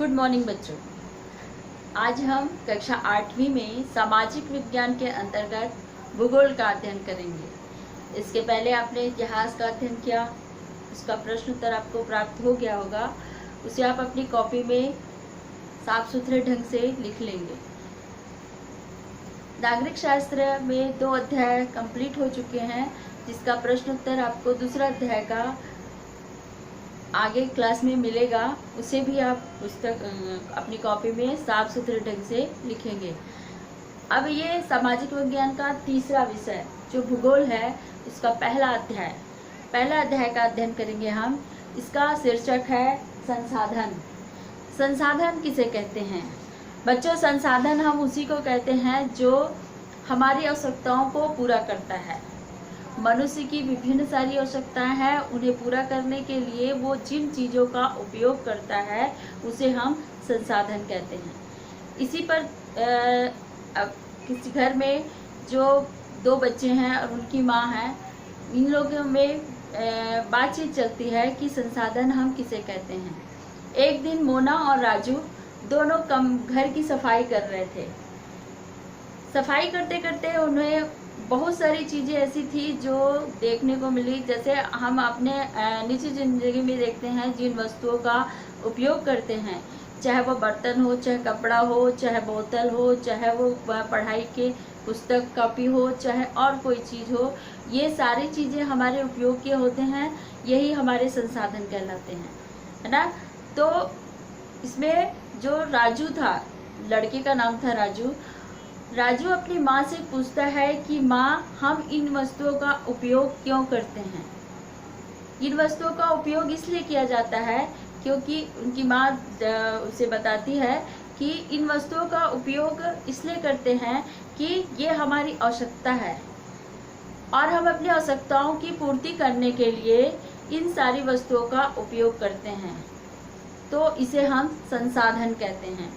Good morning बच्चों। आज हम कक्षा 8वीं में सामाजिक विज्ञान के अंतर्गत भूगोल का अध्ययन करेंगे। इसके पहले आपने इतिहास का अध्ययन किया, उसका प्रश्न उत्तर आपको प्राप्त हो गया होगा। उसे आप अपनी कॉपी में साफ सुथरे ढंग से लिख लेंगे। नागरिक शास्त्र में 2 अध्याय कंप्लीट हो चुके हैं, जिसका प्रश्न उत्तर आपको दूसरा अध्याय का आगे क्लास में मिलेगा। उसे भी आप पुस्तक अपनी कॉपी में साफ सुथरे ढंग से लिखेंगे। अब ये सामाजिक विज्ञान का तीसरा विषय जो भूगोल है, उसका पहला अध्याय का अध्ययन करेंगे हम। इसका शीर्षक है संसाधन। संसाधन किसे कहते हैं बच्चों? संसाधन हम उसी को कहते हैं जो हमारी आवश्यकताओं को पूरा करता है। मनुष्य की विभिन्न सारी आवश्यकताएं हैं, उन्हें पूरा करने के लिए वो जिन चीज़ों का उपयोग करता है उसे हम संसाधन कहते हैं। इसी पर किसी घर में जो 2 बच्चे हैं और उनकी माँ है, इन लोगों में बातचीत चलती है कि संसाधन हम किसे कहते हैं। एक दिन मोना और राजू दोनों घर की सफाई कर रहे थे। सफाई करते करते उन्हें बहुत सारी चीज़ें ऐसी थी जो देखने को मिली। जैसे हम अपने निजी ज़िंदगी में देखते हैं, जिन वस्तुओं का उपयोग करते हैं, चाहे वो बर्तन हो, चाहे कपड़ा हो, चाहे बोतल हो, चाहे वो पढ़ाई के पुस्तक कॉपी हो, चाहे और कोई चीज़ हो, ये सारी चीज़ें हमारे उपयोग के होते हैं। यही हमारे संसाधन कहलाते हैं, है ना। तो इसमें जो राजू था, लड़के का नाम था राजू अपनी माँ से पूछता है कि माँ, हम इन वस्तुओं का उपयोग क्यों करते हैं? इन वस्तुओं का उपयोग इसलिए किया जाता है क्योंकि उनकी माँ उसे बताती है कि इन वस्तुओं का उपयोग इसलिए करते हैं कि ये हमारी आवश्यकता है और हम अपनी आवश्यकताओं की पूर्ति करने के लिए इन सारी वस्तुओं का उपयोग करते हैं। तो इसे हम संसाधन कहते हैं।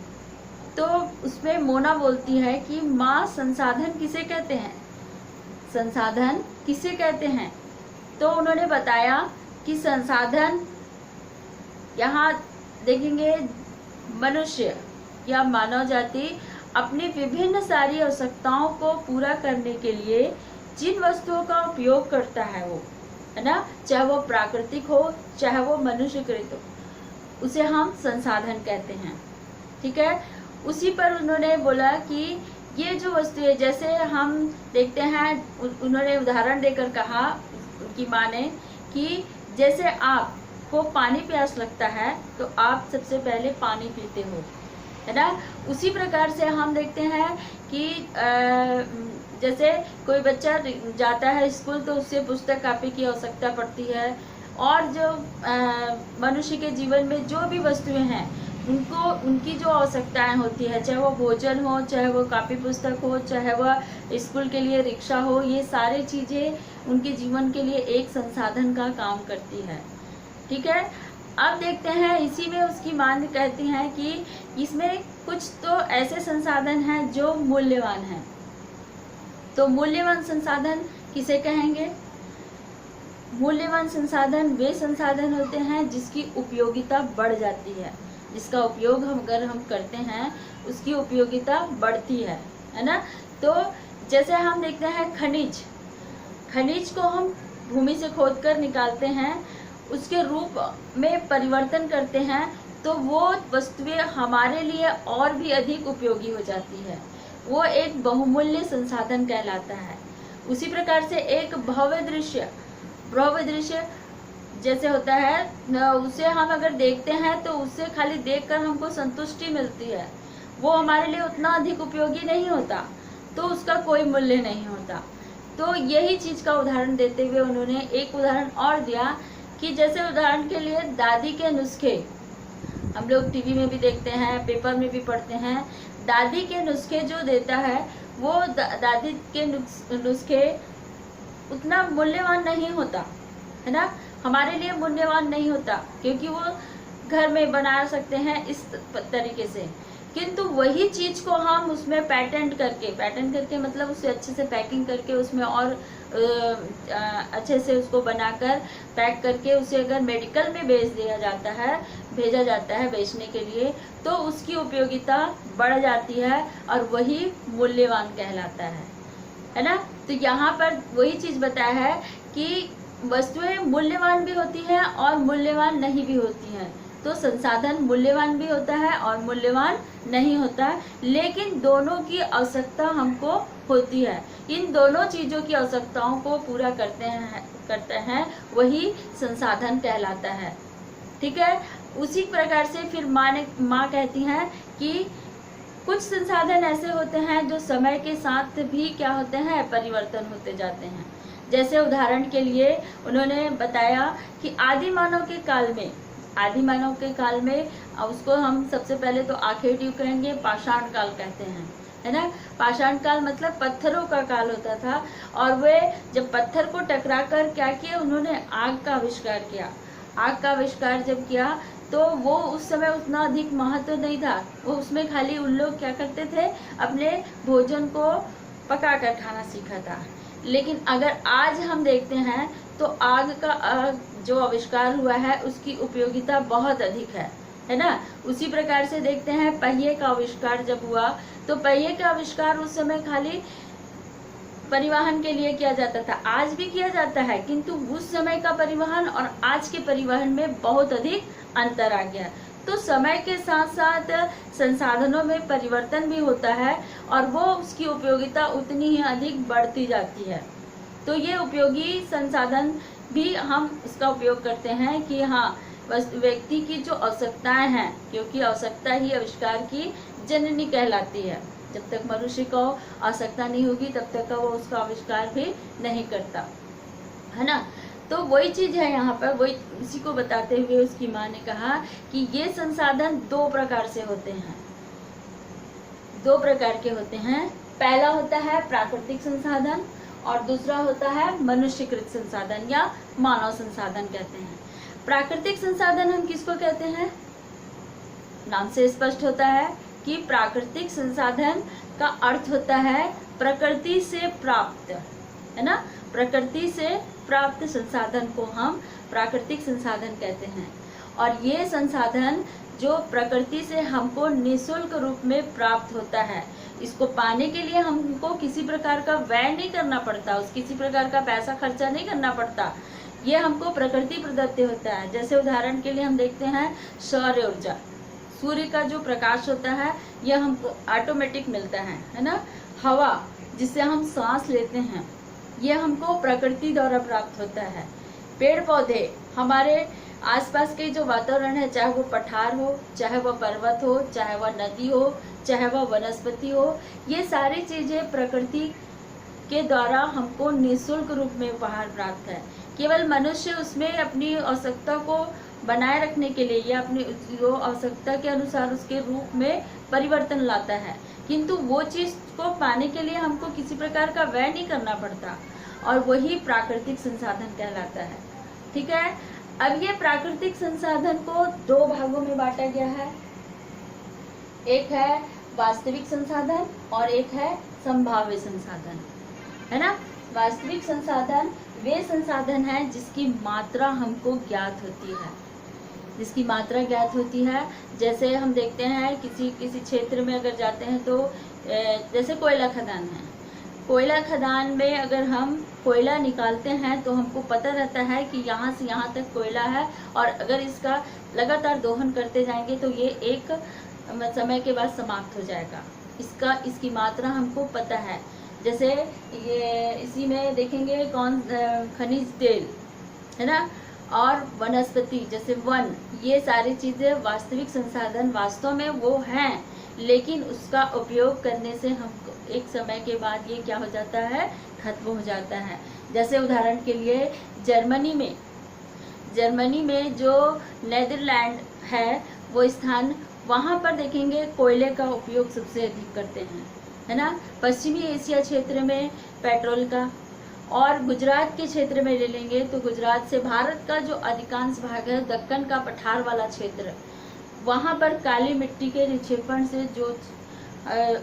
तो उसमें मोना बोलती है कि माँ, संसाधन किसे कहते हैं? संसाधन किसे कहते हैं? तो उन्होंने बताया कि संसाधन, यहाँ देखेंगे, मनुष्य या मानव जाति अपनी विभिन्न सारी आवश्यकताओं को पूरा करने के लिए जिन वस्तुओं का उपयोग करता है वो, है ना, चाहे वो प्राकृतिक हो, चाहे वो मनुष्यकृत हो, उसे हम संसाधन कहते हैं। ठीक है। उसी पर उन्होंने बोला कि ये जो वस्तुएं, जैसे हम देखते हैं, उन्होंने उदाहरण देकर कहा, उनकी माँ ने, कि जैसे आपको पानी प्यास लगता है तो आप सबसे पहले पानी पीते हो, है ना। उसी प्रकार से हम देखते हैं कि जैसे कोई बच्चा जाता है स्कूल तो उससे पुस्तक कॉपी की आवश्यकता पड़ती है, और जो मनुष्य के जीवन में जो भी वस्तुएं हैं उनको उनकी जो आवश्यकताएं होती है, चाहे वो भोजन हो, चाहे वो कॉपी पुस्तक हो, चाहे वह स्कूल के लिए रिक्शा हो, ये सारी चीज़ें उनके जीवन के लिए एक संसाधन का काम करती है। ठीक है। अब देखते हैं, इसी में उसकी माँ कहती हैं कि इसमें कुछ तो ऐसे संसाधन हैं जो मूल्यवान हैं। तो मूल्यवान संसाधन किसे कहेंगे? मूल्यवान संसाधन वे संसाधन होते हैं जिसकी उपयोगिता बढ़ जाती है, जिसका उपयोग अगर हम करते हैं उसकी उपयोगिता बढ़ती है ना। तो जैसे हम देखते हैं खनिज को हम भूमि से खोदकर निकालते हैं, उसके रूप में परिवर्तन करते हैं, तो वो वस्तुएं हमारे लिए और भी अधिक उपयोगी हो जाती है। वो एक बहुमूल्य संसाधन कहलाता है। उसी प्रकार से एक भव्य दृश्य जैसे होता है, उसे हम अगर देखते हैं तो उससे खाली देखकर हमको संतुष्टि मिलती है, वो हमारे लिए उतना अधिक उपयोगी नहीं होता, तो उसका कोई मूल्य नहीं होता। तो यही चीज़ का उदाहरण देते हुए उन्होंने एक उदाहरण और दिया कि जैसे उदाहरण के लिए दादी के नुस्खे, हम लोग टीवी में भी देखते हैं, पेपर में भी पढ़ते हैं, दादी के नुस्खे जो देता है वो दादी के नुस्खे उतना मूल्यवान नहीं होता, है ना, हमारे लिए मूल्यवान नहीं होता, क्योंकि वो घर में बना सकते हैं इस तरीके से। किंतु वही चीज़ को हम उसमें पैटेंट करके मतलब उसे अच्छे से पैकिंग करके उसमें और अच्छे से उसको बनाकर पैक करके उसे अगर मेडिकल में भेज दिया जाता है, भेजा जाता है बेचने के लिए, तो उसकी उपयोगिता बढ़ जाती है और वही मूल्यवान कहलाता है ना। तो यहाँ पर वही चीज़ बताया है कि वस्तुएं मूल्यवान भी होती हैं और मूल्यवान नहीं भी होती हैं। तो संसाधन मूल्यवान भी होता है और मूल्यवान नहीं होता है, लेकिन दोनों की आवश्यकता हमको होती है। इन दोनों चीज़ों की आवश्यकताओं को पूरा करते हैं वही संसाधन कहलाता है। ठीक है। उसी प्रकार से फिर माँ कहती हैं कि कुछ संसाधन ऐसे होते हैं जो समय के साथ भी क्या होते हैं, परिवर्तन होते जाते हैं। जैसे उदाहरण के लिए उन्होंने बताया कि आदि मानव के काल में उसको हम सबसे पहले तो आखेट युग कहेंगे, पाषाण काल कहते हैं, है ना। पाषाण काल मतलब पत्थरों का काल होता था, और वे जब पत्थर को टकरा कर क्या किया, उन्होंने आग का आविष्कार किया। आग का आविष्कार जब किया तो वो उस समय उतना अधिक महत्व नहीं था, वो उसमें खाली उन लोग क्या करते थे, अपने भोजन को पका कर खाना सीखा था। लेकिन अगर आज हम देखते हैं तो आग का जो आविष्कार हुआ है उसकी उपयोगिता बहुत अधिक है ना। उसी प्रकार से देखते हैं पहिए का आविष्कार जब हुआ, तो पहिए का आविष्कार उस समय खाली परिवहन के लिए किया जाता था, आज भी किया जाता है, किंतु उस समय का परिवहन और आज के परिवहन में बहुत अधिक अंतर आ गया। तो समय के साथ साथ संसाधनों में परिवर्तन भी होता है और वो उसकी उपयोगिता उतनी ही अधिक बढ़ती जाती है। तो ये उपयोगी संसाधन भी हम उसका उपयोग करते हैं कि हाँ, बस व्यक्ति की जो आवश्यकताएं हैं, क्योंकि आवश्यकता ही आविष्कार की जननी कहलाती है। जब तक मनुष्य को आवश्यकता नहीं होगी तब तक का वो उसका आविष्कार भी नहीं करता, है ना। तो वही चीज है यहाँ पर, वही उसी को बताते हुए उसकी माँ ने कहा कि ये संसाधन दो प्रकार से होते हैं, दो प्रकार के होते हैं। पहला होता है प्राकृतिक संसाधन और दूसरा होता है मनुष्यकृत संसाधन या मानव संसाधन कहते हैं। प्राकृतिक संसाधन हम किसको कहते हैं, नाम से स्पष्ट होता है कि प्राकृतिक संसाधन का अर्थ होता है प्रकृति से प्राप्त, है ना। प्रकृति से प्राप्त संसाधन को हम प्राकृतिक संसाधन कहते हैं। और ये संसाधन जो प्रकृति से हमको निःशुल्क रूप में प्राप्त होता है, इसको पाने के लिए हमको किसी प्रकार का व्यय नहीं करना पड़ता, किसी प्रकार का पैसा खर्चा नहीं करना पड़ता, ये हमको प्रकृति प्रदत्त होता है। जैसे उदाहरण के लिए हम देखते हैं सौर ऊर्जा, सूर्य का जो प्रकाश होता है यह हमको ऑटोमेटिक मिलता है ना। हवा जिससे हम सांस लेते हैं ये हमको प्रकृति द्वारा प्राप्त होता है। पेड़ पौधे, हमारे आसपास के जो वातावरण है, चाहे वो पठार हो, चाहे वह पर्वत हो, चाहे वह नदी हो, चाहे वह वनस्पति हो, ये सारी चीजें प्रकृति के द्वारा हमको निःशुल्क रूप में उपहार प्राप्त है। केवल मनुष्य उसमें अपनी आवश्यकता को बनाए रखने के लिए या अपनी आवश्यकता के अनुसार उसके रूप में परिवर्तन लाता है, किंतु वो चीज को पाने के लिए हमको किसी प्रकार का व्यय नहीं करना पड़ता, और वही प्राकृतिक संसाधन कहलाता है। ठीक है। अब ये प्राकृतिक संसाधन को दो भागों में बांटा गया है, एक है वास्तविक संसाधन और एक है संभाव्य संसाधन, है ना। वास्तविक संसाधन वे संसाधन हैं जिसकी मात्रा हमको ज्ञात होती है, जिसकी मात्रा ज्ञात होती है। जैसे हम देखते हैं किसी क्षेत्र में अगर जाते हैं तो जैसे कोयला खदान है, कोयला खदान में अगर हम कोयला निकालते हैं तो हमको पता रहता है कि यहाँ से यहाँ तक कोयला है, और अगर इसका लगातार दोहन करते जाएंगे तो ये एक समय के बाद समाप्त हो जाएगा। इसकी मात्रा हमको पता है। जैसे ये इसी में देखेंगे कौन खनिज तेल, है ना, और वनस्पति जैसे वन, ये सारी चीज़ें वास्तविक संसाधन वास्तव में वो हैं, लेकिन उसका उपयोग करने से हमको एक समय के बाद ये क्या हो जाता है, खत्म हो जाता है। जैसे उदाहरण के लिए जर्मनी में जो नीदरलैंड है वो स्थान, वहाँ पर देखेंगे कोयले का उपयोग सबसे अधिक करते हैं, है ना। पश्चिमी एशिया क्षेत्र में पेट्रोल का, और गुजरात के क्षेत्र में ले लेंगे तो गुजरात से भारत का जो अधिकांश भाग है, दक्कन का पठार वाला क्षेत्र, वहाँ पर काली मिट्टी के निक्षेपण से जो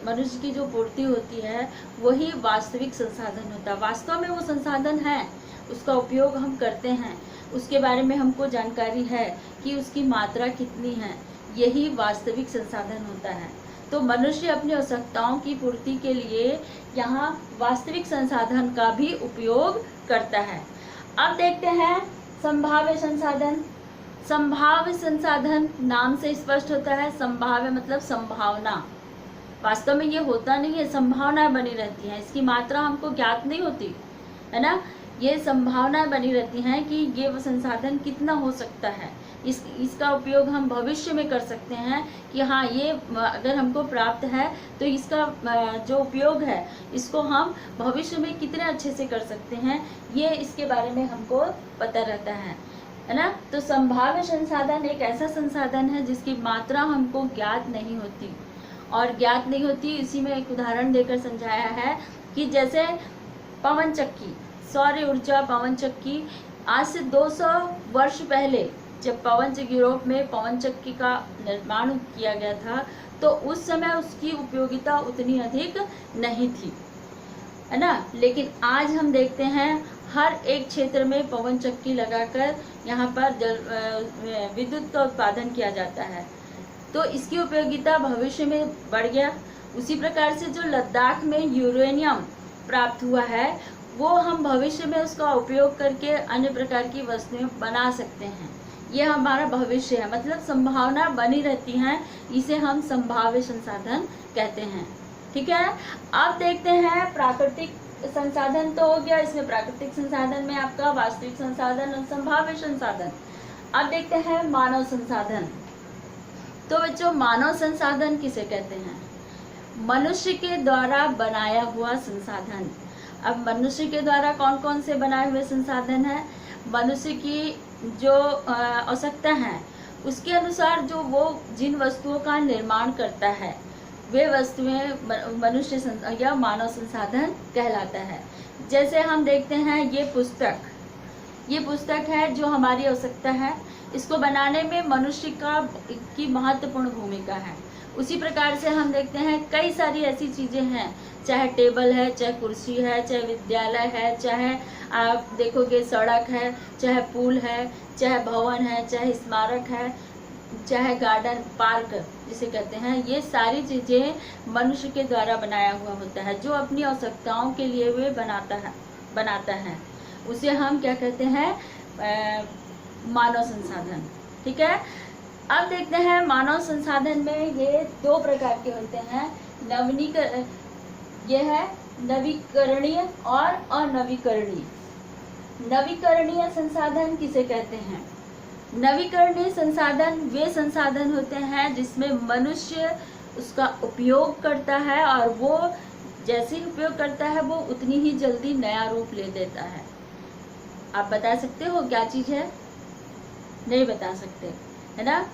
मनुष्य की जो पूर्ति होती है वही वास्तविक संसाधन होता है। वास्तव में वो संसाधन है, उसका उपयोग हम करते हैं, उसके बारे में हमको जानकारी है कि उसकी मात्रा कितनी है, यही वास्तविक संसाधन होता है। तो मनुष्य अपनी आवश्यकताओं की पूर्ति के लिए यहाँ वास्तविक संसाधन का भी उपयोग करता है। अब देखते हैं संभाव्य संसाधन। संभाव्य संसाधन नाम से स्पष्ट होता है। संभाव्य मतलब संभावना, वास्तव में ये होता नहीं है, संभावनाएं बनी रहती हैं, इसकी मात्रा हमको ज्ञात नहीं होती है ना। ये संभावनाएं बनी रहती हैं कि ये संसाधन कितना हो सकता है, इसका उपयोग हम भविष्य में कर सकते हैं कि हाँ ये अगर हमको प्राप्त है तो इसका जो उपयोग है इसको हम भविष्य में कितने अच्छे से कर सकते हैं, ये इसके बारे में हमको पता रहता है ना। तो संभाव्य संसाधन एक ऐसा संसाधन है जिसकी मात्रा हमको ज्ञात नहीं होती, और ज्ञात नहीं होती इसी में एक उदाहरण देकर समझाया है कि जैसे पवन चक्की, सौर ऊर्जा पवन चक्की, आज से 200 वर्ष पहले जब यूरोप में पवन चक्की का निर्माण किया गया था तो उस समय उसकी उपयोगिता उतनी अधिक नहीं थी, है ना। लेकिन आज हम देखते हैं हर एक क्षेत्र में पवन चक्की लगाकर यहाँ पर विद्युत का उत्पादन किया जाता है, तो इसकी उपयोगिता भविष्य में बढ़ गया। उसी प्रकार से जो लद्दाख में यूरेनियम प्राप्त हुआ है वो हम भविष्य में उसका उपयोग करके अन्य प्रकार की वस्तुएं बना सकते हैं, ये हमारा भविष्य है। मतलब संभावना बनी रहती है, इसे हम संभाव्य संसाधन कहते हैं। ठीक है, अब देखते हैं प्राकृतिक संसाधन तो हो गया, इसमें प्राकृतिक संसाधन में आपका वास्तविक संसाधन और संभाव्य संसाधन। अब देखते हैं मानव संसाधन। तो बच्चों मानव संसाधन किसे कहते हैं? मनुष्य के द्वारा बनाया हुआ संसाधन। अब मनुष्य के द्वारा कौन कौन से बनाए हुए संसाधन है? मनुष्य की जो आवश्यकता है उसके अनुसार जो वो जिन वस्तुओं का निर्माण करता है वे वस्तुएं मनुष्य या मानव संसाधन कहलाता है। जैसे हम देखते हैं ये पुस्तक है जो हमारी आवश्यकता है, इसको बनाने में मनुष्य की महत्वपूर्ण भूमिका है। उसी प्रकार से हम देखते हैं कई सारी ऐसी चीज़ें हैं, चाहे टेबल है, चाहे कुर्सी है, चाहे विद्यालय है, चाहे आप देखोगे सड़क है, चाहे पुल है, चाहे भवन है, चाहे स्मारक है, चाहे गार्डन पार्क जिसे कहते हैं, ये सारी चीज़ें मनुष्य के द्वारा बनाया हुआ होता है। जो अपनी आवश्यकताओं के लिए वे बनाता है उसे हम क्या कहते हैं? मानव संसाधन। ठीक है, अब देखते हैं मानव संसाधन में ये दो प्रकार के होते हैं, ये है नवीकरणीय और अनवीकरणीय। नवीकरणीय संसाधन किसे कहते हैं? नवीकरणीय संसाधन वे संसाधन होते हैं जिसमें मनुष्य उसका उपयोग करता है और वो जैसे ही उपयोग करता है वो उतनी ही जल्दी नया रूप ले देता है। आप बता सकते हो क्या चीज़ है? नहीं बता सकते, है ना।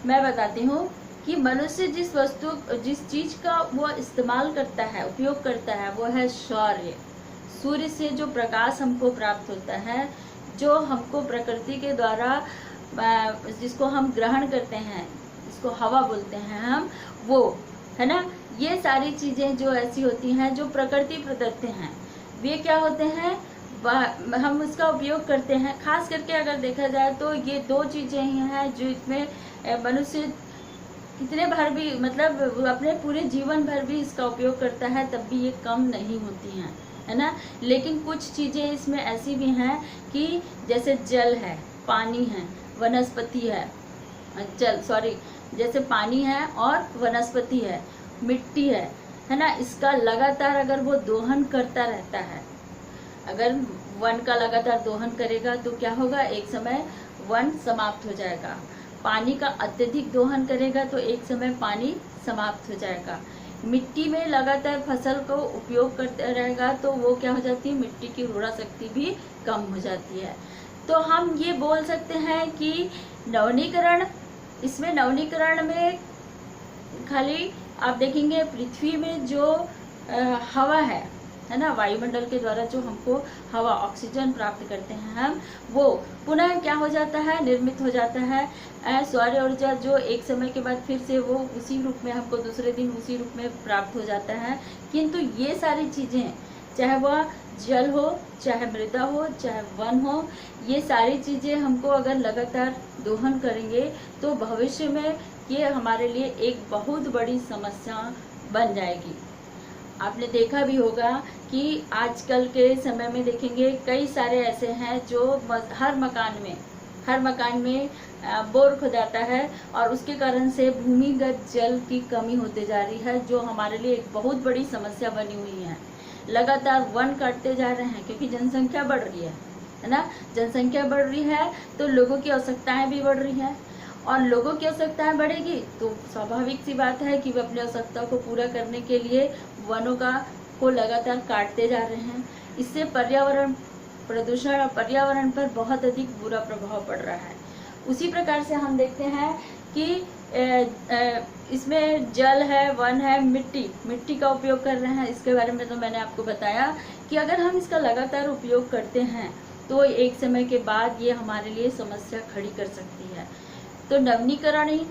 मैं बताती हूँ कि मनुष्य जिस चीज़ का वो इस्तेमाल करता है, उपयोग करता है, वो है सौर्य। सूर्य से जो प्रकाश हमको प्राप्त होता है, जो हमको प्रकृति के द्वारा जिसको हम ग्रहण करते हैं, जिसको हवा बोलते हैं हम, वो है ना। ये सारी चीज़ें जो ऐसी होती हैं जो प्रकृति प्रदत्त हैं, वे क्या होते हैं? हम उसका उपयोग करते हैं। खास करके अगर देखा जाए तो ये दो चीज़ें ही हैं जो इसमें मनुष्य कितने भर भी मतलब अपने पूरे जीवन भर भी इसका उपयोग करता है तब भी ये कम नहीं होती हैं, है ना। लेकिन कुछ चीज़ें इसमें ऐसी भी हैं कि जैसे जल है, पानी है, वनस्पति है, जैसे पानी है और वनस्पति है, मिट्टी है ना। इसका लगातार अगर वो दोहन करता रहता है, अगर वन का लगातार दोहन करेगा तो क्या होगा? एक समय वन समाप्त हो जाएगा। पानी का अत्यधिक दोहन करेगा तो एक समय पानी समाप्त हो जाएगा। मिट्टी में लगातार फसल को उपयोग करते रहेगा तो वो क्या हो जाती है? मिट्टी की उर्वरा शक्ति भी कम हो जाती है। तो हम ये बोल सकते हैं कि नवीनीकरण, इसमें नवीनीकरण में खाली आप देखेंगे पृथ्वी में जो हवा है, है ना, वायुमंडल के द्वारा जो हमको हवा ऑक्सीजन प्राप्त करते हैं हम, वो पुनः क्या हो जाता है, निर्मित हो जाता है सौर ऊर्जा, जो एक समय के बाद फिर से वो उसी रूप में हमको दूसरे दिन उसी रूप में प्राप्त हो जाता है। किंतु ये सारी चीज़ें, चाहे वह जल हो, चाहे मृदा हो, चाहे वन हो, ये सारी चीज़ें हमको अगर लगातार दोहन करेंगे तो भविष्य में ये हमारे लिए एक बहुत बड़ी समस्या बन जाएगी। आपने देखा भी होगा कि आजकल के समय में देखेंगे कई सारे ऐसे हैं जो हर मकान में बोर खुदाता है और उसके कारण से भूमिगत जल की कमी होते जा रही है, जो हमारे लिए एक बहुत बड़ी समस्या बनी हुई है। लगातार वन काटते जा रहे हैं क्योंकि जनसंख्या बढ़ रही है ना, जनसंख्या बढ़ रही है तो लोगों की आवश्यकताएं भी बढ़ रही हैं, और लोगों की आवश्यकताएं बढ़ेगी तो स्वाभाविक सी बात है कि वे अपनी आवश्यकता को पूरा करने के लिए वनों को लगातार काटते जा रहे हैं। इससे पर्यावरण प्रदूषण और पर्यावरण पर बहुत अधिक बुरा प्रभाव पड़ रहा है। उसी प्रकार से हम देखते हैं कि इसमें जल है, वन है, मिट्टी का उपयोग कर रहे हैं। इसके बारे में तो मैंने आपको बताया कि अगर हम इसका लगातार उपयोग करते हैं तो एक समय के बाद ये हमारे लिए समस्या खड़ी कर सकती है। तो नवकरणीय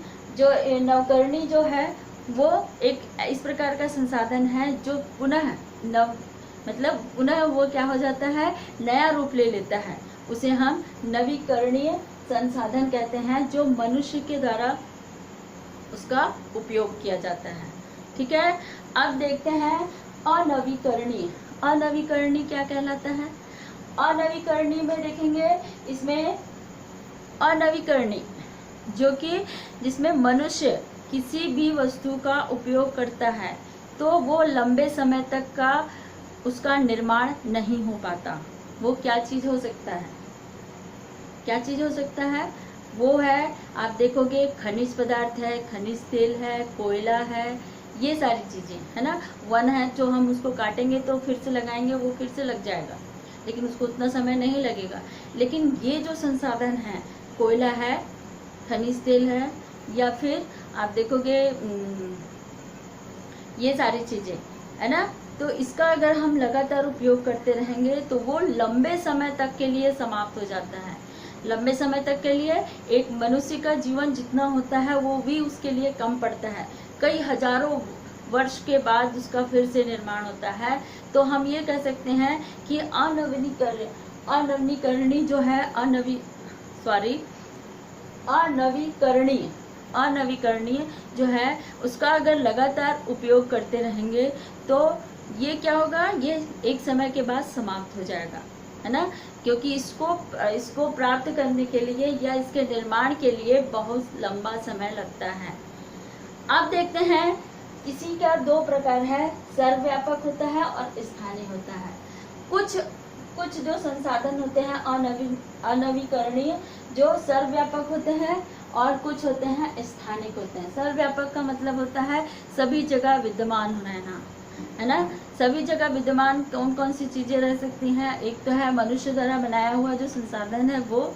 जो है वो एक इस प्रकार का संसाधन है जो पुनः वो क्या हो जाता है, नया रूप ले लेता है। उसे हम नवीकरणीय संसाधन कहते हैं, जो मनुष्य के द्वारा उसका उपयोग किया जाता है। ठीक है, अब देखते हैं अनवीकरणीय क्या कहलाता है। अनवीकरणीय में देखेंगे, इसमें अनवीकरणीय जो कि जिसमें मनुष्य किसी भी वस्तु का उपयोग करता है तो वो लंबे समय तक का उसका निर्माण नहीं हो पाता। वो क्या चीज़ हो सकता है, वो है, आप देखोगे खनिज पदार्थ है, खनिज तेल है, कोयला है, ये सारी चीज़ें है ना। वन है जो हम उसको काटेंगे तो फिर से लगाएंगे, वो फिर से लग जाएगा, लेकिन उसको उतना समय नहीं लगेगा। लेकिन ये जो संसाधन है, कोयला है, खनिज तेल है, या फिर आप देखोगे ये सारी चीज़ें है ना, तो इसका अगर हम लगातार उपयोग करते रहेंगे तो वो लंबे समय तक के लिए समाप्त हो जाता है। लंबे समय तक के लिए एक मनुष्य का जीवन जितना होता है वो भी उसके लिए कम पड़ता है। कई हजारों वर्ष के बाद उसका फिर से निर्माण होता है। तो हम ये कह सकते हैं कि अनवीकरणीय जो है उसका अगर लगातार उपयोग करते रहेंगे तो ये क्या होगा, ये एक समय के बाद समाप्त हो जाएगा, है ना, क्योंकि इसको प्राप्त करने के लिए या इसके निर्माण के लिए बहुत लंबा समय लगता है। अब देखते हैं, इसी का दो प्रकार है, सर्वव्यापक होता है और स्थानीय होता है। कुछ जो संसाधन होते हैं अनवीकरणीय जो सर्वव्यापक होते हैं, और कुछ होते हैं स्थानिक होते हैं। सर्वव्यापक का मतलब होता है सभी जगह विद्यमान रहना, है ना। सभी जगह विद्यमान कौन कौन सी चीज़ें रह सकती हैं, एक तो है मनुष्य द्वारा बनाया हुआ जो संसाधन है वो,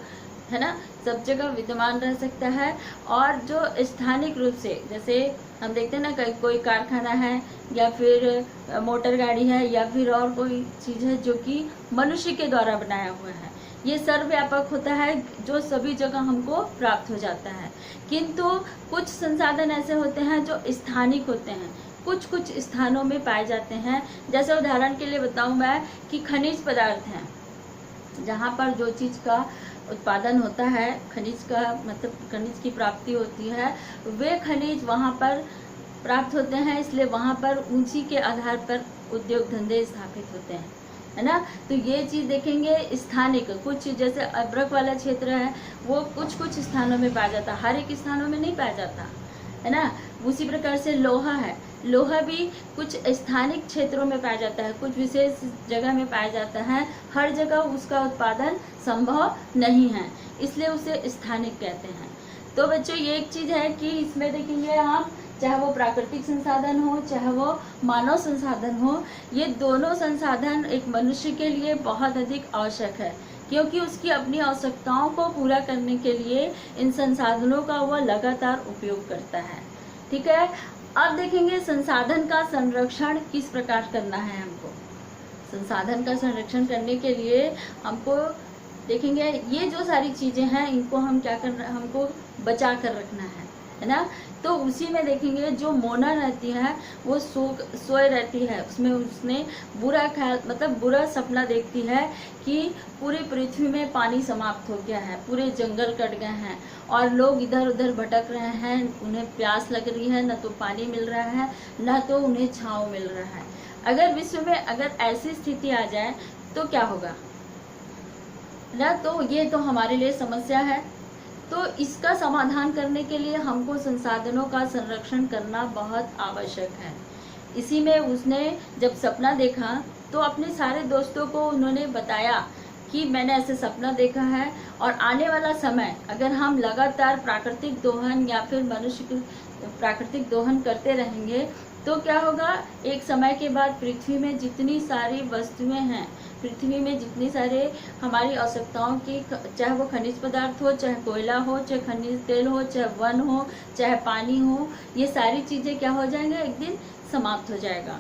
है ना, सब जगह विद्यमान रह सकता है। और जो स्थानिक रूप से, जैसे हम देखते हैं ना, कोई कारखाना है या फिर मोटर गाड़ी है या फिर और कोई चीज़ है जो कि मनुष्य के द्वारा बनाया हुआ है, ये सर्वव्यापक होता है जो सभी जगह हमको प्राप्त हो जाता है। किंतु कुछ संसाधन ऐसे होते हैं जो स्थानिक होते हैं, कुछ स्थानों में पाए जाते हैं। जैसे उदाहरण के लिए बताऊं मैं कि खनिज पदार्थ हैं, जहाँ पर जो चीज़ का उत्पादन होता है, खनिज का मतलब खनिज की प्राप्ति होती है, वे खनिज वहाँ पर प्राप्त होते हैं, इसलिए वहाँ पर ऊंची के आधार पर उद्योग धंधे स्थापित होते हैं, है ना। तो ये चीज़ देखेंगे स्थानिक, कुछ जैसे अब्रक वाला क्षेत्र है वो कुछ स्थानों में पाया जाता है, हर एक स्थानों में नहीं पाया जाता, है ना। उसी प्रकार से लोहा है, लोहा भी कुछ स्थानिक क्षेत्रों में पाया जाता है, कुछ विशेष जगह में पाया जाता है, हर जगह उसका उत्पादन संभव नहीं है, इसलिए उसे स्थानिक कहते हैं। तो बच्चों ये एक चीज़ है कि इसमें देखेंगे हम, चाहे वो प्राकृतिक संसाधन हो चाहे वो मानव संसाधन हो, ये दोनों संसाधन एक मनुष्य के लिए बहुत अधिक आवश्यक है, क्योंकि उसकी अपनी आवश्यकताओं को पूरा करने के लिए इन संसाधनों का वह लगातार उपयोग करता है। ठीक है, अब देखेंगे संसाधन का संरक्षण किस प्रकार करना है हमको। संसाधन का संरक्षण करने के लिए हमको देखेंगे ये जो सारी चीज़ें हैं इनको हम क्या करना, हमको बचा कर रखना है ना। तो उसी में देखेंगे जो मोना रहती है वो सोए रहती है, उसमें उसने बुरा ख्याल मतलब बुरा सपना देखती है कि पूरी पृथ्वी में पानी समाप्त हो गया है, पूरे जंगल कट गए हैं और लोग इधर उधर भटक रहे हैं, उन्हें प्यास लग रही है, न तो पानी मिल रहा है न तो उन्हें छांव मिल रहा है। अगर विश्व में अगर ऐसी स्थिति आ जाए तो क्या होगा ना, तो ये तो हमारे लिए समस्या है। तो इसका समाधान करने के लिए हमको संसाधनों का संरक्षण करना बहुत आवश्यक है। इसी में उसने जब सपना देखा तो अपने सारे दोस्तों को उन्होंने बताया कि मैंने ऐसे सपना देखा है और आने वाला समय अगर हम लगातार प्राकृतिक दोहन या फिर मनुष्य की प्राकृतिक दोहन करते रहेंगे तो क्या होगा, एक समय के बाद पृथ्वी में जितनी सारी वस्तुएं हैं, पृथ्वी में जितनी सारे हमारी आवश्यकताओं की, चाहे वो खनिज पदार्थ हो, चाहे कोयला हो, चाहे खनिज तेल हो, चाहे वन हो, चाहे पानी हो, ये सारी चीज़ें क्या हो जाएंगे, एक दिन समाप्त हो जाएगा।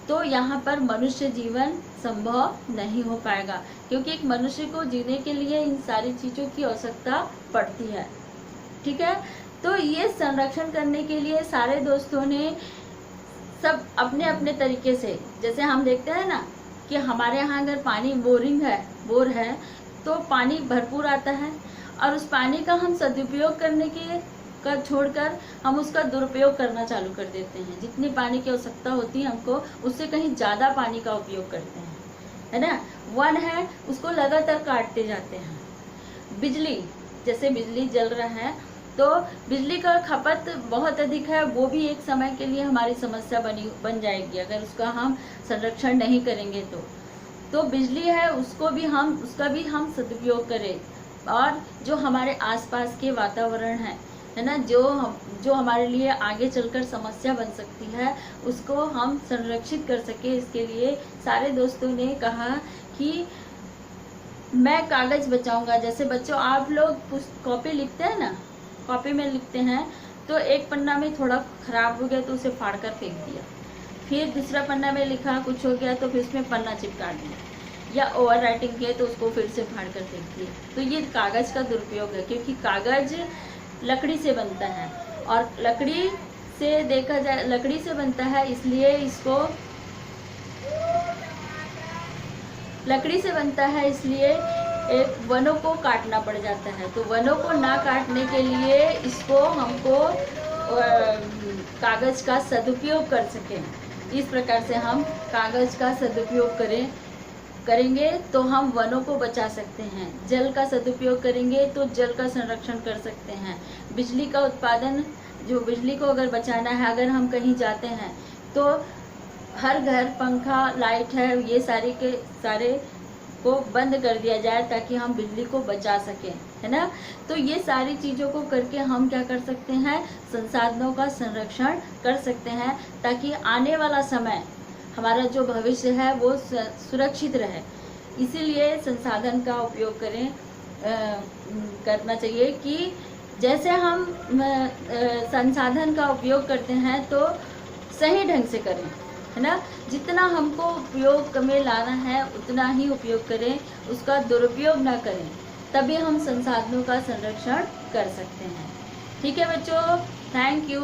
तो यहाँ पर मनुष्य जीवन संभव नहीं हो पाएगा क्योंकि एक मनुष्य को जीने के लिए इन सारी चीज़ों की आवश्यकता पड़ती है। ठीक है, तो ये संरक्षण करने के लिए सारे दोस्तों ने सब अपने अपने तरीके से, जैसे हम देखते हैं ना कि हमारे यहाँ अगर पानी बोर है तो पानी भरपूर आता है और उस पानी का हम सदुपयोग करने के का छोड़कर हम उसका दुरुपयोग करना चालू कर देते हैं। जितनी पानी की आवश्यकता होती है हमको उससे कहीं ज़्यादा पानी का उपयोग करते हैं, है ना। वन है उसको लगातार काटते जाते हैं। बिजली, जैसे बिजली जल रहा है तो बिजली का खपत बहुत अधिक है, वो भी एक समय के लिए हमारी समस्या बन जाएगी अगर उसका हम संरक्षण नहीं करेंगे। तो बिजली है उसका भी हम सदुपयोग करें और जो हमारे आसपास के वातावरण है ना, जो हमारे लिए आगे चलकर समस्या बन सकती है उसको हम संरक्षित कर सके। इसके लिए सारे दोस्तों ने कहा कि मैं कागज़ बचाऊंगा। जैसे बच्चों आप लोग कॉपी लिखते हैं ना, कॉपी में लिखते हैं तो एक पन्ना में थोड़ा ख़राब हो गया तो उसे फाड़ कर फेंक दिया, फिर दूसरा पन्ना में लिखा कुछ हो गया तो फिर उसमें पन्ना चिपका दिया, या ओवर राइटिंग किए तो उसको फिर से फाड़ कर फेंक दिया। तो ये कागज़ का दुरुपयोग है क्योंकि कागज़ लकड़ी से बनता है और लकड़ी से देखा जाए लकड़ी से बनता है, इसलिए इसको लकड़ी से बनता है इसलिए एक वनों को काटना पड़ जाता है। तो वनों को ना काटने के लिए इसको हमको कागज़ का सदुपयोग कर सकें। इस प्रकार से हम कागज़ का सदुपयोग करेंगे तो हम वनों को बचा सकते हैं। जल का सदुपयोग करेंगे तो जल का संरक्षण कर सकते हैं। बिजली का उत्पादन, जो बिजली को अगर बचाना है, अगर हम कहीं जाते हैं तो हर घर पंखा लाइट है ये सारे के सारे को बंद कर दिया जाए ताकि हम बिजली को बचा सकें, है ना। तो ये सारी चीज़ों को करके हम क्या कर सकते हैं, संसाधनों का संरक्षण कर सकते हैं ताकि आने वाला समय हमारा जो भविष्य है वो सुरक्षित रहे। इसीलिए संसाधन का उपयोग करना चाहिए कि जैसे हम संसाधन का उपयोग करते हैं तो सही ढंग से करें, है ना। जितना हमको उपयोग में लाना है उतना ही उपयोग करें, उसका दुरुपयोग ना करें, तभी हम संसाधनों का संरक्षण कर सकते हैं। ठीक है बच्चों, थैंक यू।